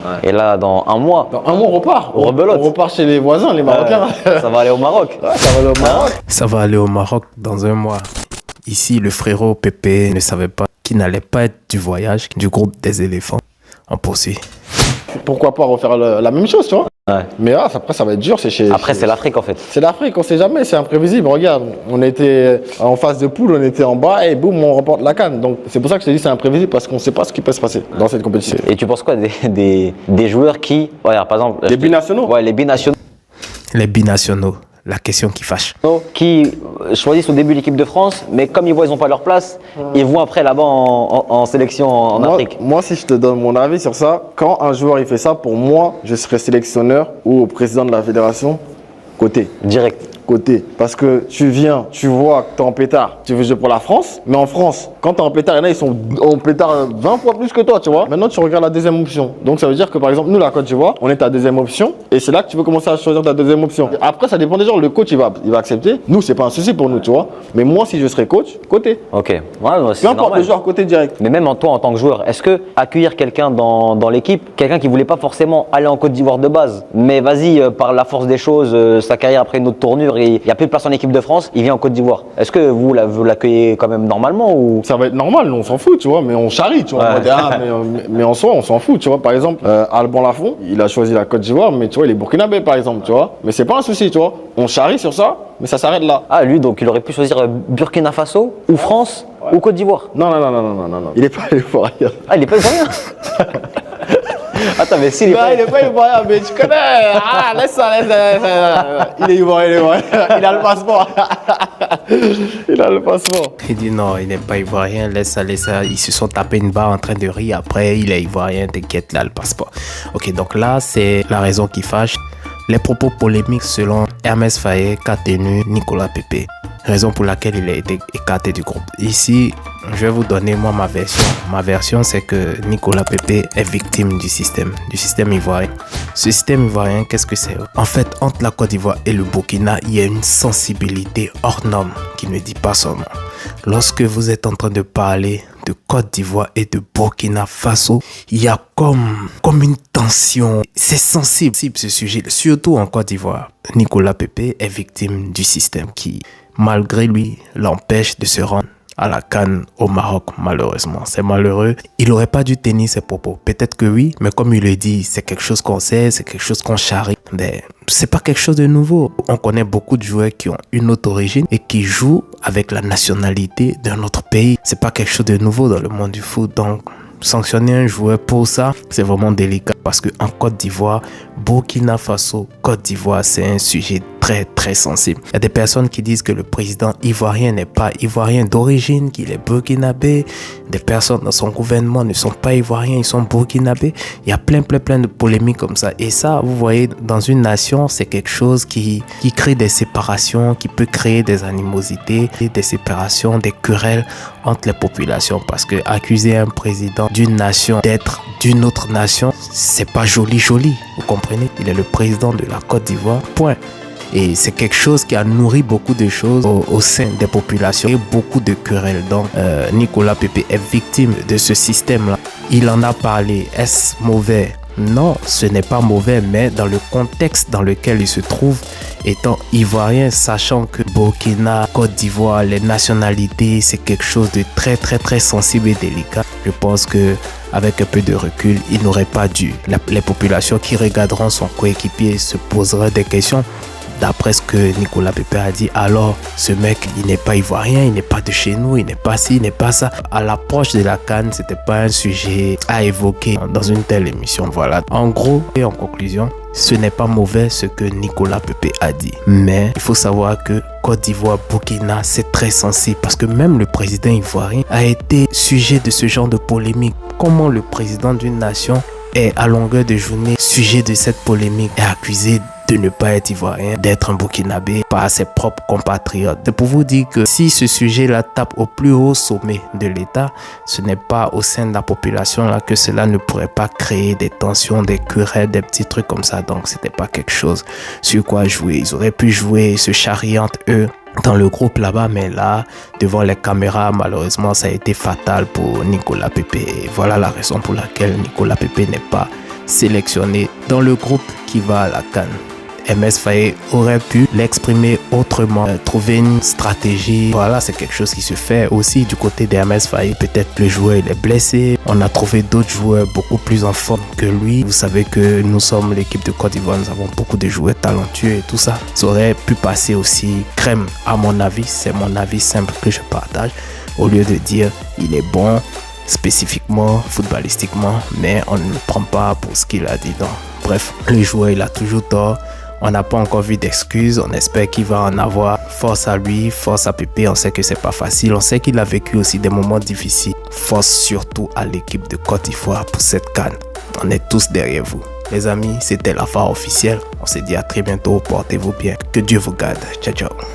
Ouais. Et là, dans un mois, Dans un mois, on repart. Rebelote. On repart chez les voisins, les Marocains. ça va aller au Maroc. Ouais, ça va aller au Maroc. Ça va aller au Maroc dans un mois. Ici, le frérot Pépé ne savait pas qu'il n'allait pas être du voyage du groupe des éléphants. On poursuit. Pourquoi pas refaire la même chose, tu vois. Ouais. Mais là, après, ça va dur. Après, c'est l'Afrique en fait. C'est l'Afrique, on sait jamais, c'est imprévisible. Regarde, on était en phase de poule, on était en bas et boum, on remporte la CAN. Donc c'est pour ça que je te dis c'est imprévisible parce qu'on ne sait pas ce qui peut se passer dans cette compétition. Et tu penses quoi des joueurs qui, regarde, par exemple, Les binationaux. Ouais, les binationaux Les binationaux, la question qui fâche. qui choisissent au début l'équipe de France, mais comme ils voient ils n'ont pas leur place, ils vont après là-bas en sélection en Afrique. Moi, si je te donne mon avis sur ça, quand un joueur il fait ça, pour moi, je serais sélectionneur ou président de la fédération, côté. Direct. Côté. Parce que tu viens, tu vois que tu es en pétard, tu veux jouer pour la France, mais en France, quand tu es en pétard, il y en a, ils sont en pétard 20 fois plus que toi, tu vois. Maintenant, tu regardes la deuxième option. Donc, ça veut dire que par exemple, nous, la Côte d'Ivoire, on est ta deuxième option et c'est là que tu veux commencer à choisir ta deuxième option. Après, ça dépend des gens. Le coach, il va accepter. Nous, c'est pas un souci pour nous, tu vois. Mais moi, si je serais coach, côté. Ok. Ouais, c'est Peu importe normal. le joueur, côté direct. Mais même toi, en tant que joueur, est-ce que accueillir quelqu'un dans l'équipe, quelqu'un qui voulait pas forcément aller en Côte d'Ivoire de base, mais vas-y, par la force des choses, sa carrière après une autre tournure, et il n'y a plus de place en équipe de France, il vient en Côte d'Ivoire. Est-ce que vous l'accueillez quand même normalement ou... Ça va être normal, nous, on s'en fout, tu vois, mais on charrie, tu vois. Ouais. On va dire, mais en soi, on s'en fout, tu vois. Par exemple, Alban Lafont, il a choisi la Côte d'Ivoire, mais tu vois, il est burkinabé, par exemple, tu vois. Mais c'est pas un souci, tu vois. On charrie sur ça, mais ça s'arrête là. Ah, lui, donc il aurait pu choisir Burkina Faso ou France ou Côte d'Ivoire. Non. Il est pas ivoirien. Ah, il est pas ivoirien. Attends, mais s'il est Non, pas... il est pas ivoirien, mais tu connais. Ah, laisse ça. Il est ivoirien. Il a le passeport. Il a le passeport. Il dit non, il n'est pas ivoirien, laisse ça. Ils se sont tapés une barre en train de rire. Après, il est ivoirien, t'inquiète, là, le passeport. Ok, donc là, c'est la raison qui fâche. Les propos polémiques selon Hermès Faye qu'a tenu Nicolas Pépé. Raison pour laquelle il a été écarté du groupe. Ici, je vais vous donner moi ma version. Ma version, c'est que Nicolas Pépé est victime du système ivoirien. Ce système ivoirien, qu'est-ce que c'est? En fait, entre la Côte d'Ivoire et le Burkina, il y a une sensibilité hors norme qui ne dit pas son nom. Lorsque vous êtes en train de parler de Côte d'Ivoire et de Burkina Faso, il y a comme une tension. C'est sensible ce sujet, surtout en Côte d'Ivoire. Nicolas Pépé est victime du système qui, malgré lui, l'empêche de se rendre à la CAN au Maroc, malheureusement. C'est malheureux. Il n'aurait pas dû tenir ses propos. Peut-être que oui, mais comme il le dit, c'est quelque chose qu'on sait, c'est quelque chose qu'on charrie. Mais c'est pas quelque chose de nouveau. On connaît beaucoup de joueurs qui ont une autre origine et qui jouent avec la nationalité d'un autre pays. C'est pas quelque chose de nouveau dans le monde du foot. Donc, sanctionner un joueur pour ça, c'est vraiment délicat parce que en Côte d'Ivoire, Burkina Faso, Côte d'Ivoire, c'est un sujet très très sensible. Il y a des personnes qui disent que le président ivoirien n'est pas ivoirien d'origine, qu'il est burkinabé. Des personnes dans son gouvernement ne sont pas ivoiriens, ils sont burkinabés. Il y a plein de polémiques comme ça. Et ça, vous voyez, dans une nation, c'est quelque chose qui crée des séparations, qui peut créer des animosités, des séparations, des querelles entre les populations. Parce que accuser un président d'une nation d'être d'une autre nation, c'est pas joli. Vous comprenez? Il est le président de la Côte d'Ivoire, point. Et c'est quelque chose qui a nourri beaucoup de choses au sein des populations et beaucoup de querelles. Donc, Nicolas Pépé est victime de ce système-là. Il en a parlé. Est-ce mauvais? Non, ce n'est pas mauvais, mais dans le contexte dans lequel il se trouve, étant ivoirien, sachant que Burkina, Côte d'Ivoire, les nationalités, c'est quelque chose de très sensible et délicat. Je pense que avec un peu de recul, il n'aurait pas dû. Les populations qui regarderont son coéquipier se poseraient des questions. D'après ce que Nicolas Pépé a dit, alors ce mec, il n'est pas ivoirien, il n'est pas de chez nous, il n'est pas ci, il n'est pas ça. À l'approche de la CAN, c'était pas un sujet à évoquer dans une telle émission. Voilà. En gros et en conclusion, ce n'est pas mauvais ce que Nicolas Pépé a dit. Mais il faut savoir que Côte d'Ivoire, Burkina, c'est très sensible parce que même le président ivoirien a été sujet de ce genre de polémique. Comment le président d'une nation est à longueur de journée sujet de cette polémique et accusé de ne pas être ivoirien, d'être un burkinabé par ses propres compatriotes. C'est pour vous dire que si ce sujet-là tape au plus haut sommet de l'État, ce n'est pas au sein de la population là que cela ne pourrait pas créer des tensions, des querelles, des petits trucs comme ça. Donc c'était pas quelque chose sur quoi jouer. Ils auraient pu jouer, se charrier entre eux dans le groupe là-bas, mais là, devant les caméras, malheureusement, ça a été fatal pour Nicolas Pépé. Et voilà la raison pour laquelle Nicolas Pépé n'est pas sélectionné dans le groupe qui va à la CAN. MS Faye aurait pu l'exprimer autrement, trouver une stratégie. Voilà, c'est quelque chose qui se fait aussi du côté de MS Faye. Peut-être le joueur il est blessé. On a trouvé d'autres joueurs beaucoup plus en forme que lui. Vous savez que nous sommes l'équipe de Côte d'Ivoire, nous avons beaucoup de joueurs talentueux et tout ça. Ça aurait pu passer aussi crème, à mon avis. C'est mon avis simple que je partage. Au lieu de dire il est bon spécifiquement, footballistiquement, mais on ne le prend pas pour ce qu'il a dit. Donc, bref, le joueur il a toujours tort. On n'a pas encore vu d'excuses, on espère qu'il va en avoir. Force à lui, force à Pépé, on sait que c'est pas facile, on sait qu'il a vécu aussi des moments difficiles. Force surtout à l'équipe de Côte d'Ivoire pour cette CAN. On est tous derrière vous. Les amis, c'était la fin officielle. On se dit à très bientôt, portez-vous bien. Que Dieu vous garde. Ciao, ciao.